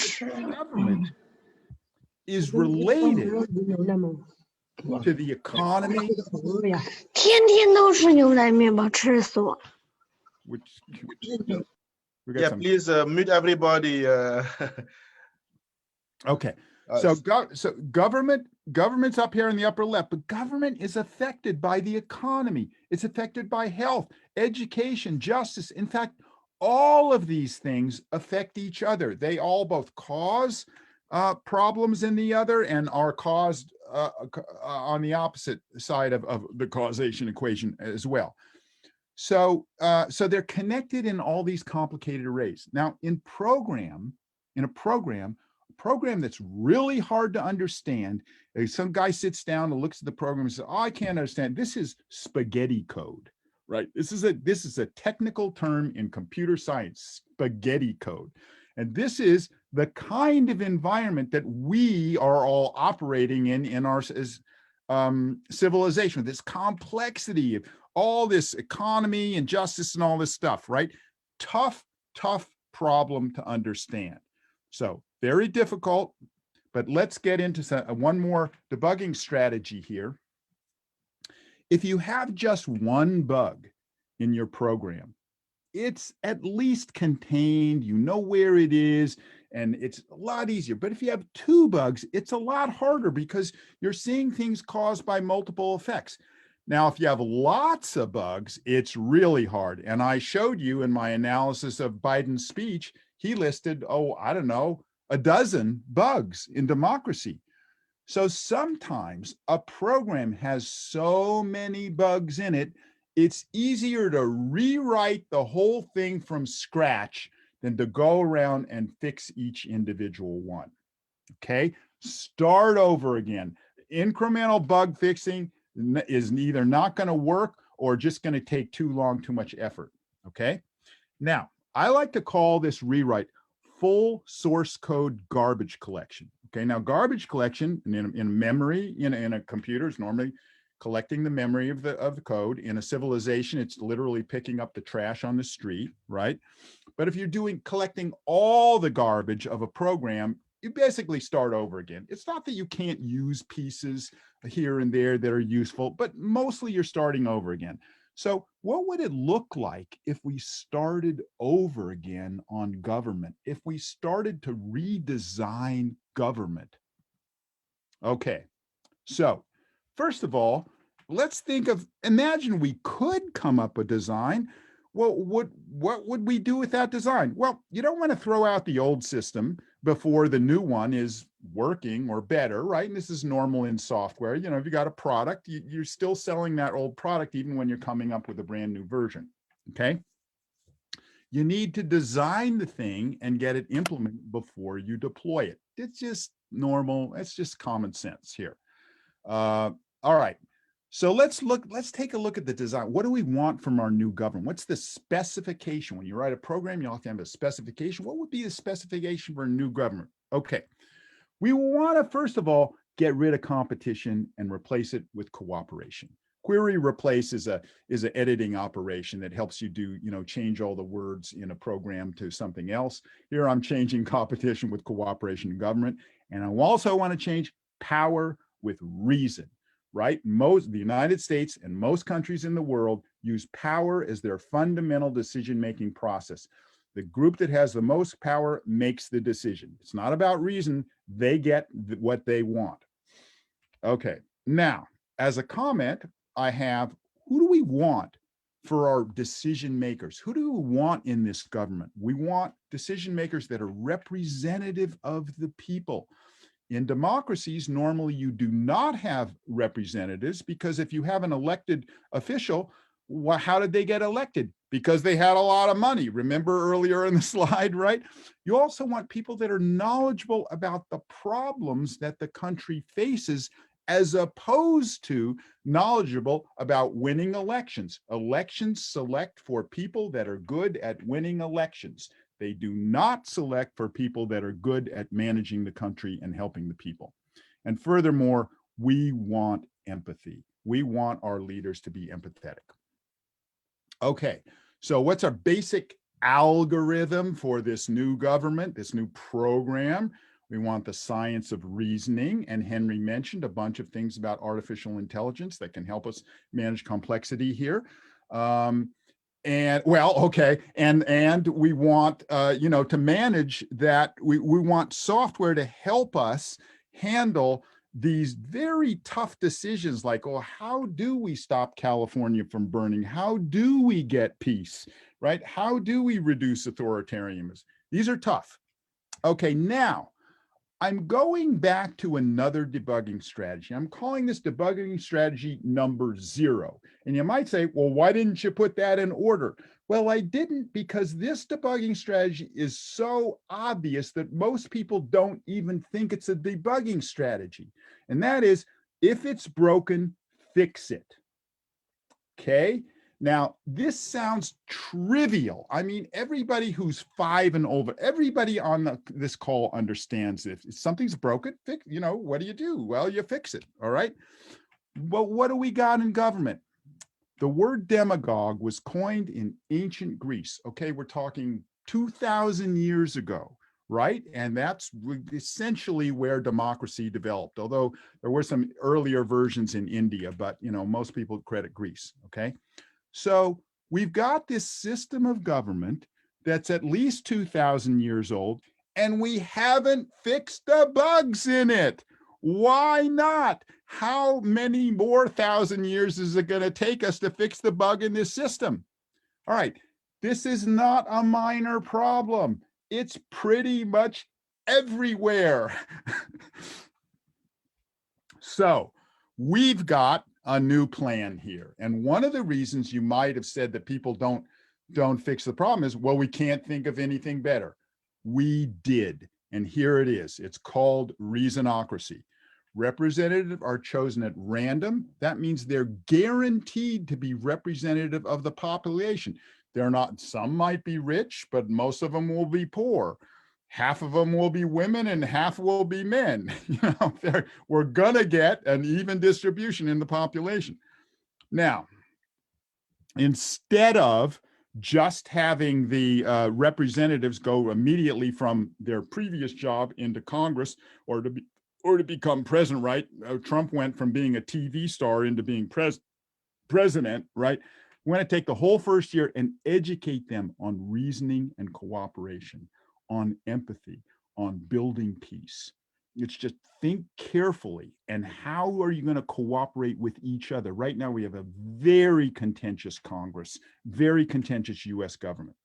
Speaker 2: Government is related to the economy. Which,
Speaker 3: yeah, please mute everybody.
Speaker 2: Okay, so government's up here in the upper left, but government is affected by the economy. It's affected by health, education, justice. In fact, all of these things affect each other. They all both cause problems in the other and are caused on the opposite side of the causation equation as well. So they're connected in all these complicated arrays. Now, in a program that's really hard to understand, some guy sits down and looks at the program and says, "Oh, I can't understand. This is spaghetti code." Right? This is a technical term in computer science, spaghetti code. And this is the kind of environment that we are all operating in our civilization, this complexity of all this economy and justice and all this stuff, right? Tough problem to understand. So very difficult, but let's get into one more debugging strategy here. If you have just one bug in your program, it's at least contained, you know where it is, and it's a lot easier. But if you have 2 bugs, it's a lot harder because you're seeing things caused by multiple effects. Now, if you have lots of bugs, it's really hard. And I showed you in my analysis of Biden's speech, he listed, a dozen bugs in democracy. So sometimes a program has so many bugs in it, it's easier to rewrite the whole thing from scratch than to go around and fix each individual one. Okay, start over again. Incremental bug fixing is either not going to work or just going to take too long, too much effort. Okay, now I like to call this rewrite full source code garbage collection. Okay, now garbage collection in memory in a computer is normally collecting the memory of the code. In a civilization, it's literally picking up the trash on the street, right? But if you're collecting all the garbage of a program, you basically start over again. It's not that you can't use pieces here and there that are useful, but mostly you're starting over again. So what would it look like if we started over again on government, if we started to redesign government? Okay, so first of all, let's think of, imagine we could come up with a design. Well, what would we do with that design? Well, you don't want to throw out the old system before the new one is working or better, right? And this is normal in software. You know, if you got a product, you're still selling that old product even when you're coming up with a brand new version, okay? You need to design the thing and get it implemented before you deploy it. It's just normal. It's just common sense here. All right. So let's take a look at the design. What do we want from our new government? What's the specification? When you write a program, you have to have a specification. What would be the specification for a new government? Okay. We want to, first of all, get rid of competition and replace it with cooperation. Query replace is an editing operation that helps you do, change all the words in a program to something else. Here I'm changing competition with cooperation in government. And I also want to change power with reason, right? The United States and most countries in the world use power as their fundamental decision-making process. The group that has the most power makes the decision. It's not about reason. They get what they want. Okay, now, as a comment, I have, who do we want for our decision makers? Who do we want in this government? We want decision makers that are representative of the people. In democracies, normally you do not have representatives, because if you have an elected official, how did they get elected? Because they had a lot of money. Remember earlier in the slide, right? You also want people that are knowledgeable about the problems that the country faces, as opposed to knowledgeable about winning elections. Elections select for people that are good at winning elections. They do not select for people that are good at managing the country and helping the people. And furthermore, we want empathy. We want our leaders to be empathetic. Okay, so what's our basic algorithm for this new government, this new program? We want the science of reasoning, and Henry mentioned a bunch of things about artificial intelligence that can help us manage complexity here. And well, okay, and we want to manage that. We want software to help us handle these very tough decisions, like, oh, how do we stop California from burning? How do we get peace, right? How do we reduce authoritarianism? These are tough. Okay, now I'm going back to another debugging strategy. I'm calling this debugging strategy number 0. And you might say, well, why didn't you put that in order? Well, I didn't, because this debugging strategy is so obvious that most people don't even think it's a debugging strategy. And that is, if it's broken, fix it. Okay? Now, this sounds trivial. I mean, everybody who's 5 and over, everybody on this call understands if something's broken, what do? Well, you fix it, all right? But what do we got in government? The word demagogue was coined in ancient Greece. Okay, we're talking 2,000 years ago, right? And that's essentially where democracy developed, although there were some earlier versions in India, but most people credit Greece, okay? So we've got this system of government that's at least 2,000 years old, and we haven't fixed the bugs in it. Why not? How many more 1,000 years is it going to take us to fix the bug in this system? All right, this is not a minor problem. It's pretty much everywhere. So we've got a new plan here. And one of the reasons you might have said that people don't fix the problem is, well, we can't think of anything better. We did. And here it is. It's called reasonocracy. Representatives are chosen at random. That means they're guaranteed to be representative of the population. They're not, some might be rich, but most of them will be poor. Half of them will be women and half will be men. We're gonna get an even distribution in the population. Now, instead of just having the representatives go immediately from their previous job into Congress or to become president, right? Trump went from being a TV star into being president, right? We want to take the whole first year and educate them on reasoning and cooperation, on empathy, on building peace. It's just think carefully, and how are you going to cooperate with each other? Right now, we have a very contentious Congress, very contentious US government.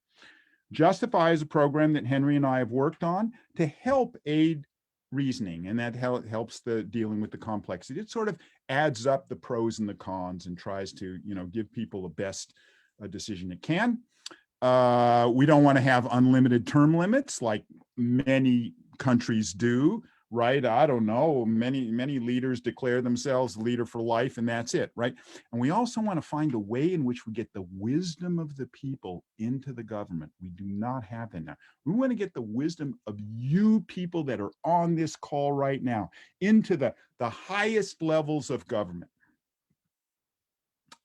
Speaker 2: Justify is a program that Henry and I have worked on to help aid reasoning, and that helps the dealing with the complexity. It sort of adds up the pros and the cons and tries to, give people the best decision it can. We don't want to have unlimited term limits like many countries do, right? I don't know. Many leaders declare themselves leader for life, and that's it, right? And we also want to find a way in which we get the wisdom of the people into the government. We do not have that now. We want to get the wisdom of you people that are on this call right now into the highest levels of government.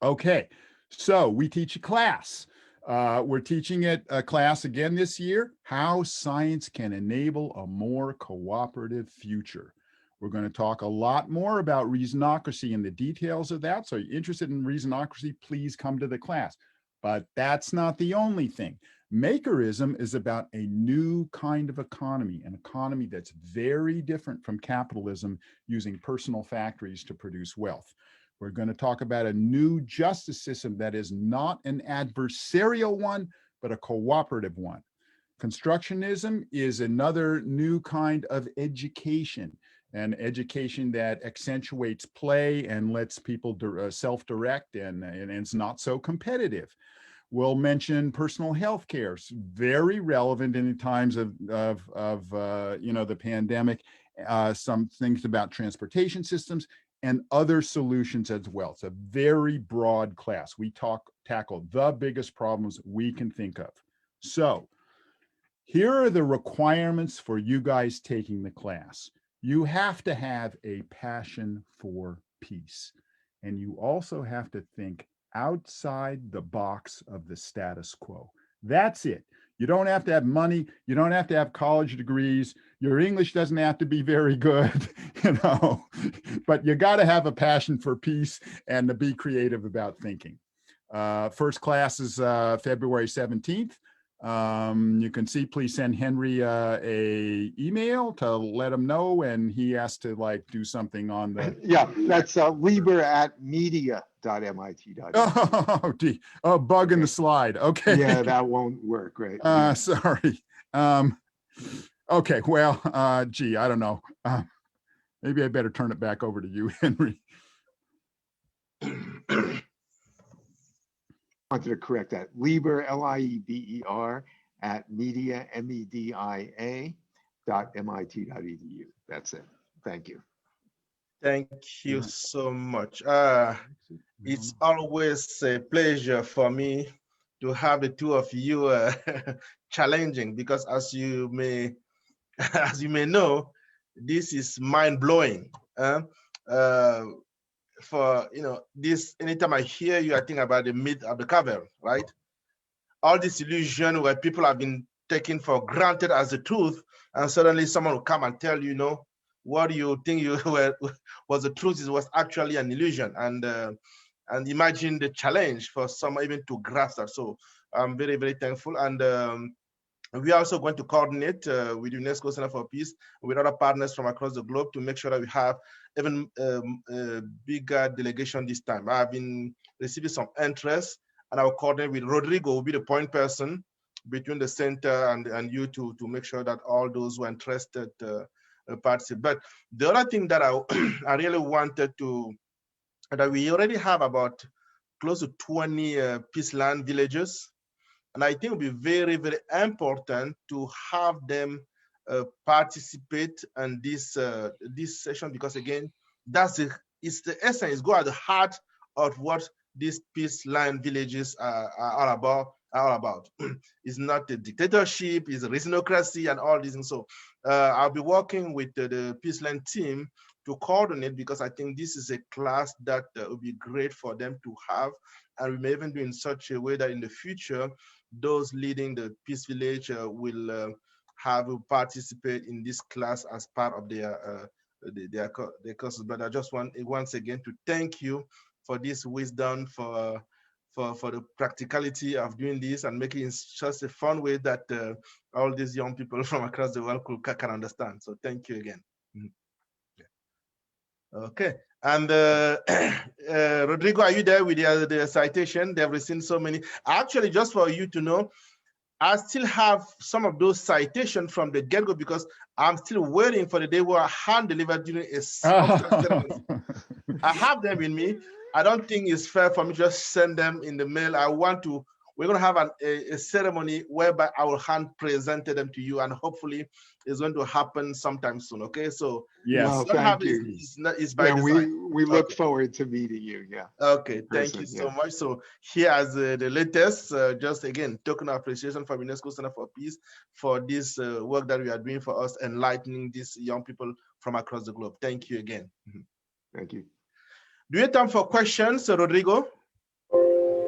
Speaker 2: Okay, so we teach a class. We're teaching a class again this year, how science can enable a more cooperative future. We're going to talk a lot more about reasonocracy and the details of that. So if you're interested in reasonocracy, please come to the class. But that's not the only thing. Makerism is about a new kind of economy, an economy that's very different from capitalism, using personal factories to produce wealth. We're going to talk about a new justice system that is not an adversarial one, but a cooperative one. Constructionism is another new kind of education, an education that accentuates play and lets people self-direct and it's not so competitive. We'll mention personal health care. It's very relevant in times of the pandemic. Some things about transportation systems and other solutions as well. It's a very broad class. We tackle the biggest problems we can think of. So here are the requirements for you guys taking the class. You have to have a passion for peace. And you also have to think outside the box of the status quo. That's it. You don't have to have money. You don't have to have college degrees. Your English doesn't have to be very good, but you got to have a passion for peace and to be creative about thinking. First class is February 17th. You can see, please send Henry a email to let him know, and he has to do something on the.
Speaker 1: Yeah, that's lieber@media.mit.edu.
Speaker 2: Oh, gee. Oh, bug in the slide. Okay.
Speaker 1: Yeah, that won't work, right?
Speaker 2: Sorry. Okay, well, gee, I don't know. Maybe I better turn it back over to you, Henry.
Speaker 1: I wanted to correct that. Lieber, Lieber, at media, media.mit.edu. That's it. Thank you.
Speaker 3: Thank you so much. It's always a pleasure for me to have the two of you challenging, because as you may know, this is mind-blowing. For this, anytime I hear you, I think about the myth of the cavern, right? All this illusion where people have been taken for granted as the truth, and suddenly someone will come and tell you, what do you think was the truth? It was actually an illusion, and imagine the challenge for someone even to grasp that. So I'm very, very thankful, and we are also going to coordinate with UNESCO Center for Peace, with other partners from across the globe, to make sure that we have even bigger delegation this time. I've been receiving some interest, and I will coordinate with Rodrigo, who will be the point person between the center and you to make sure that all those who are interested participate. But the other thing that I really wanted that we already have about close to 20 peace land villages. And I think it will be very, very important to have them participate in this session, because again, it's the essence, go at the heart of what these peace land villages are all about. It's not a dictatorship, it's a reasonocracy and all these. And so I'll be working with the peace land team to coordinate, because I think this is a class that would be great for them to have. And we may even do in such a way that in the future, those leading the peace village will participate in this class as part of their courses. But I just want once again to thank you for this wisdom, for for the practicality of doing this and making it just a fun way that all these young people from across the world can understand. So thank you again. Okay, and Rodrigo, are you there with the citation? They've received so many. Actually, just for you to know, I still have some of those citations from the get-go because I'm still waiting for the day where I hand delivered during a ceremony. I have them in me. I don't think it's fair for me to just send them in the mail. We're going to have a ceremony whereby I will hand presented them to you, and hopefully it's going to happen sometime soon. Okay, so
Speaker 2: yes,
Speaker 1: well, thank you.
Speaker 3: It's by design.
Speaker 1: We look forward to meeting you. Yeah.
Speaker 3: Okay, thank you so much. So here as the latest, just again, token of appreciation from UNESCO Center for Peace for this work that we are doing for us, enlightening these young people from across the globe. Thank you again.
Speaker 1: Thank you.
Speaker 3: Do you have time for questions, Rodrigo?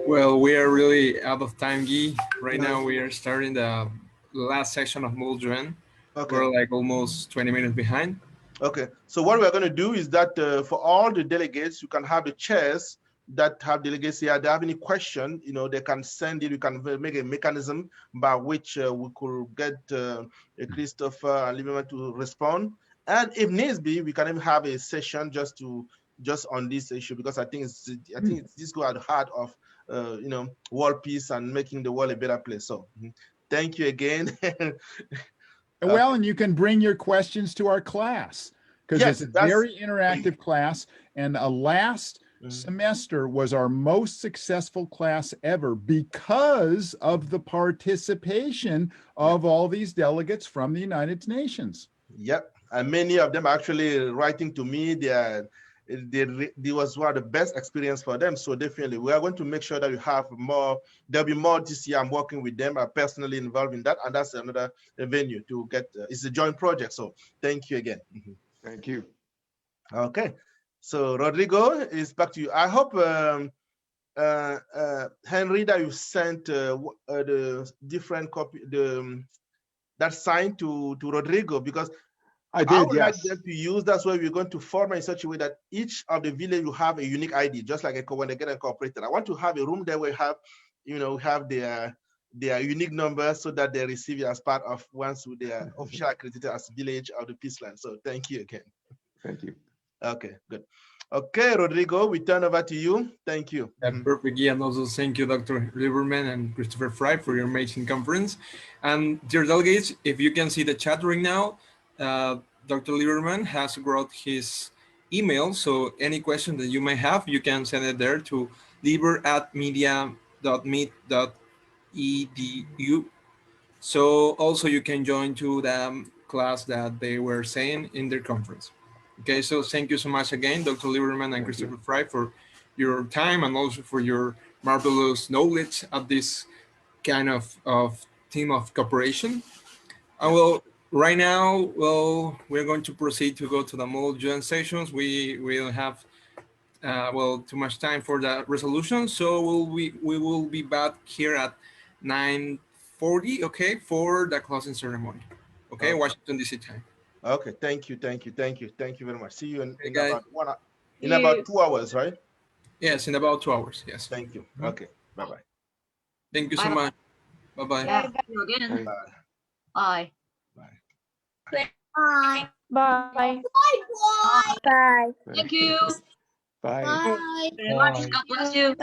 Speaker 4: Well, we are really out of time, Guy. Right now, we are starting the last section of Muldren. Okay. We're like almost 20 minutes behind.
Speaker 3: Okay, so what we're going to do is that for all the delegates, you can have the chairs that have delegates here. If they have any question, they can send it. We can make a mechanism by which we could get Christopher and Lieberman to respond. And if needs be, we can even have a session just on this issue, because I think it's this go at the heart of world peace and making the world a better place. So thank you again.
Speaker 2: Well, and you can bring your questions to our class, because it's a very interactive class, and last semester was our most successful class ever because of the participation of all these delegates from the United Nations.
Speaker 3: Yep, and many of them actually writing to me. It was one of the best experience for them. So definitely, we are going to make sure that we have more. There'll be more this year. I'm working with them. I'm personally involved in that, and that's another venue to get. It's a joint project. So thank you again.
Speaker 1: Thank you.
Speaker 3: Okay, so Rodrigo, is back to you. I hope Henry, that you sent the different copy, that sign to Rodrigo, because
Speaker 1: I did,
Speaker 3: would like them to use. That's why we're going to format in such a way that each of the village will have a unique ID, just like when they get incorporated. I want to have a room there where have their unique number, so that they receive it as part of once they are officially accredited as village of the Peaceland. So thank you again.
Speaker 1: Thank you.
Speaker 3: Okay, good. Okay, Rodrigo, we turn over to you. Thank you.
Speaker 4: Perfect. Yeah, and also thank you, Dr. Lieberman and Christopher Fry, for your amazing conference. And dear delegates, if you can see the chat right now, Dr. Lieberman has wrote his email, so any question that you may have, you can send it there to lieber@media.meet.edu. So also you can join to the class that they were saying in their conference. Okay, so thank you so much again, Dr. Lieberman and Christopher Fry, for your time and also for your marvelous knowledge of this kind of team of cooperation. Right now, we're going to proceed to go to the Muldren sessions. We don't have too much time for the resolution, so we will be back here at 9:40, okay, for the closing ceremony. Okay, Washington DC time.
Speaker 3: Okay, thank you very much. See you in about 2 hours, right?
Speaker 4: Yes, in about 2 hours. Yes.
Speaker 3: Thank you. Okay, bye-bye.
Speaker 4: Thank you so much. Bye-bye.
Speaker 5: Thank you again. Bye.
Speaker 6: Bye.
Speaker 5: Bye.
Speaker 6: Bye.
Speaker 5: Thank you.
Speaker 1: Bye.
Speaker 5: Very much. God bless you.